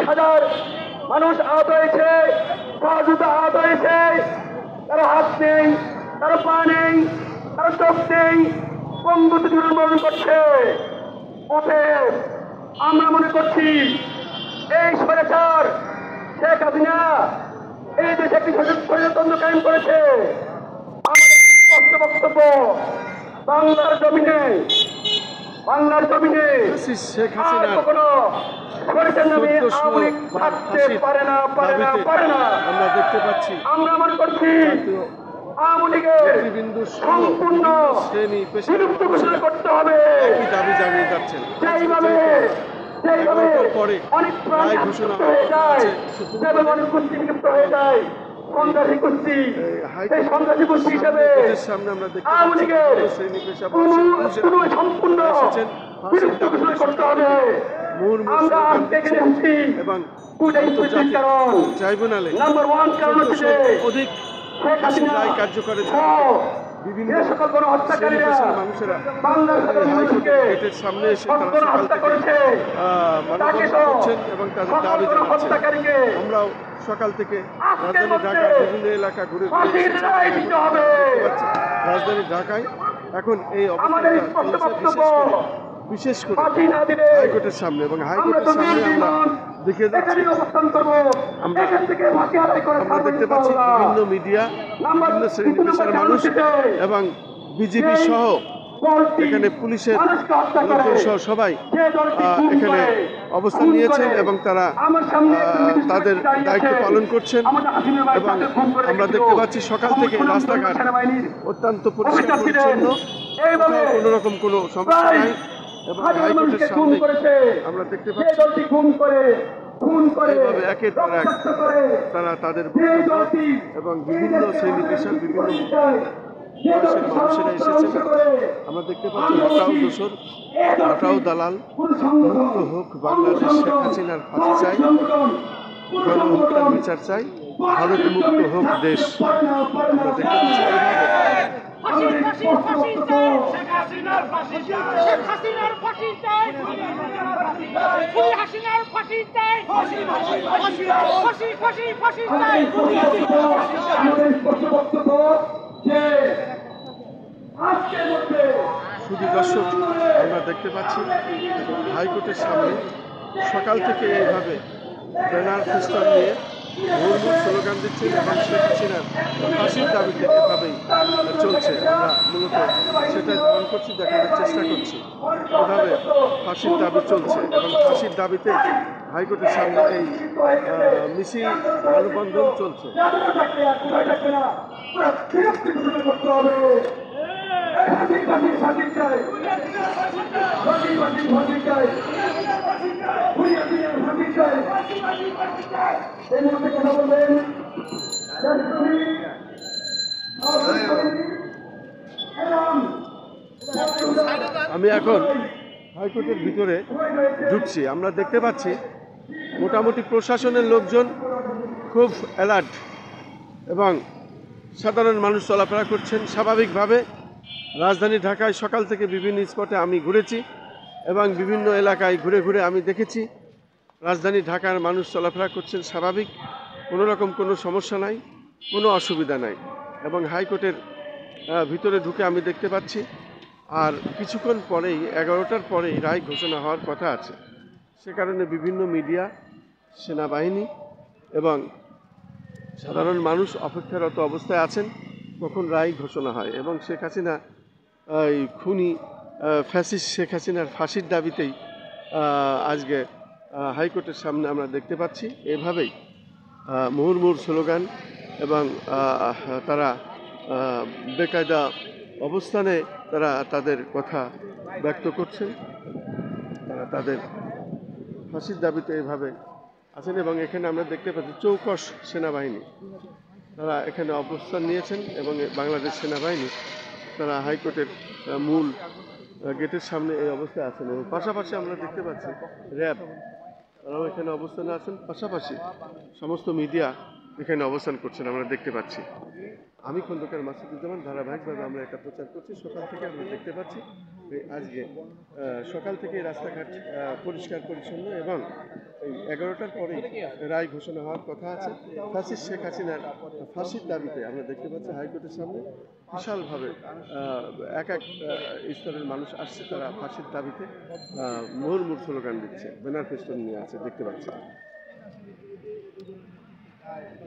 হাজার মানুষ আহত হয়েছে, সহযোগিতা আহত হয়েছে। কারো হাত নেই, কারো পা নেই, কারো চোখ নেই, পঙ্গুতে জীবনবরণ করছে। অতএব আমরা মনে করছি এই স্বৈরাচার শেখ হাসিনা এই দেশে একটি স্বৈরতন্ত্র কায়েম করেছে। আমাদের স্পষ্ট বক্তব্য, বাংলার জমিনে শেখ হাসিনা কখনো স্বৈরাচার নামে আওয়ামী লীগ থাকতে পারে না। আমরা দেখতে পাচ্ছি আমরা মনে করছি আওয়ামী লীগের সম্পূর্ণ বিলুপ্ত ঘোষণা করতে হবে। দাবি জানিয়ে যাচ্ছেন সেইভাবে অনেক প্রাণ বিলুপ্ত হয়ে যায়, যেভাবে অনেক গোষ্ঠী বিলুপ্ত হয়ে যায়। সন্ত্রাসী গোষ্ঠী, সেই সন্ত্রাসী গোষ্ঠী হিসেবে আওয়ামী লীগের সম্পূর্ণ বিলুপ্ত ঘোষণা করতে হবে। আমরা আজকে এখানে এসেছি এবং কারণ ট্রাইব্যুনালে নাম্বার ওয়ান কারণ হচ্ছে অধিক শেখ হাসিনা কার্যকরের বিভিন্ন সকল গণহত্যাকারীরা মানুষেরা বাংলার মানুষকে গেটের সামনে এসে হত্যা করেছে। তাকে তো করছেন এবং তাদের দাবি হত্যাকারীকে আমরাও সকাল থেকে রাজধানী ঢাকার বিভিন্ন এলাকা ঘুরে রাজধানী ঢাকায় এখন এই বিশেষ করে হাইকোর্টের সামনে এবং হাইকোর্টের সামনে আমরা দেখে যাচ্ছি, আমরা দেখতে পাচ্ছি বিভিন্ন মিডিয়া, বিভিন্ন শ্রেণী পেশার মানুষ এবং বিজেপি সহ এখানে পুলিশের লোকজন সহ সবাই এখানে অবস্থান নিয়েছেন এবং তারা তাদের দায়িত্ব পালন করছেন। এবং আমরা দেখতে পাচ্ছি সকাল থেকে রাস্তাঘাট অত্যন্ত পরিষ্কার পরিচ্ছন্ন, কোনো রকম কোনো সমস্যা নাই। এবং হাইকোর্টের সামনে আমরা দেখতে পাচ্ছি এইভাবে একের পর এক তারা তাদের এবং বিভিন্ন শ্রেণী পেশার বিভিন্ন বয়সের মানুষেরা এসেছেন। আমরা দেখতে পাচ্ছি হটাও দোসর, হটাও দালাল, মুক্ত হোক বাংলাদেশ, শেখ হাসিনার ফাঁসি চাই, গণহত্যার বিচার চাই, ভারত মুক্ত হোক দেশ। আমরা দেখতে পাচ্ছি শুধু দর্শক, আমরা দেখতে পাচ্ছি হাইকোর্টের সামনে সকাল থেকে এইভাবে ব্যানার ফেস্টুন নিয়ে ভোরমুখ স্লোগান দিচ্ছেন এবং শেখ হাসিনার ফাঁসির দাবিতে এভাবেই চলছে। আমরা মূলত সেটাই ধারণ করছি, দেখানোর চেষ্টা করছি এভাবে ফাঁসির দাবি চলছে এবং ফাঁসির দাবিতে হাইকোর্টের সামনে এই মিছিল মানববন্ধন চলছে। আমি এখন হাইকোর্টের ভিতরে ঢুকছি। আমরা দেখতে পাচ্ছি মোটামুটি প্রশাসনের লোকজন খুব অ্যালার্ট এবং সাধারণ মানুষ চলাফেরা করছেন স্বাভাবিকভাবে। রাজধানী ঢাকায় সকাল থেকে বিভিন্ন স্পটে আমি ঘুরেছি এবং বিভিন্ন এলাকায় ঘুরে ঘুরে আমি দেখেছি রাজধানী ঢাকার মানুষ চলাফেরা করছেন স্বাভাবিক, কোনো রকম কোনো সমস্যা নাই, কোনো অসুবিধা নাই। এবং হাইকোর্টের ভিতরে ঢুকে আমি দেখতে পাচ্ছি আর কিছুক্ষণ পরেই 11টার পরেই রায় ঘোষণা হওয়ার কথা আছে। সে কারণে বিভিন্ন মিডিয়া, সেনাবাহিনী এবং সাধারণ মানুষ অপেক্ষারত অবস্থায় আছেন কখন রায় ঘোষণা হয়। এবং শেখ হাসিনা এই খুনি ফ্যাসিস্ট শেখ হাসিনার ফাঁসির দাবিতেই আজকে হাইকোর্টের সামনে আমরা দেখতে পাচ্ছি এভাবেই মুহুর্মুহুর স্লোগান এবং তারা বেকায়দা অবস্থানে তারা তাদের কথা ব্যক্ত করছেন। তারা তাদের ফাঁসির দাবিতে এভাবে আছেন এবং এখানে আমরা দেখতে পাচ্ছি চৌকস সেনাবাহিনী তারা এখানে অবস্থান নিয়েছেন এবং বাংলাদেশ সেনাবাহিনী তারা হাইকোর্টের মূল গেটের সামনে এই অবস্থায় আছেন এবং পাশাপাশি আমরা দেখতে পাচ্ছি র্যাব তারাও এখানে অবস্থানে আছেন। পাশাপাশি সমস্ত মিডিয়া এখানে অবস্থান করছেন আমরা দেখতে পাচ্ছি। আমি খন্দকার মাসুদুজ্জামান, ধারাবাহিকভাবে আমরা এটা প্রচার করছি। সকাল থেকে আমরা দেখতে পাচ্ছি আজকে সকাল থেকে রাস্তাঘাট পরিষ্কার পরিচ্ছন্ন এবং এই 11টার পরে রায় ঘোষণা হওয়ার কথা আছে। ফ্যাসিস্ট শেখ হাসিনার ফাঁসির দাবিতে আমরা দেখতে পাচ্ছি হাইকোর্টের সামনে বিশালভাবে এক এক স্তরের মানুষ আসছে, তারা ফাঁসির দাবিতে মুহুর্মুহু স্লোগান দিচ্ছে, ব্যানার ফেস্টুন নিয়ে আছে দেখতে পাচ্ছি।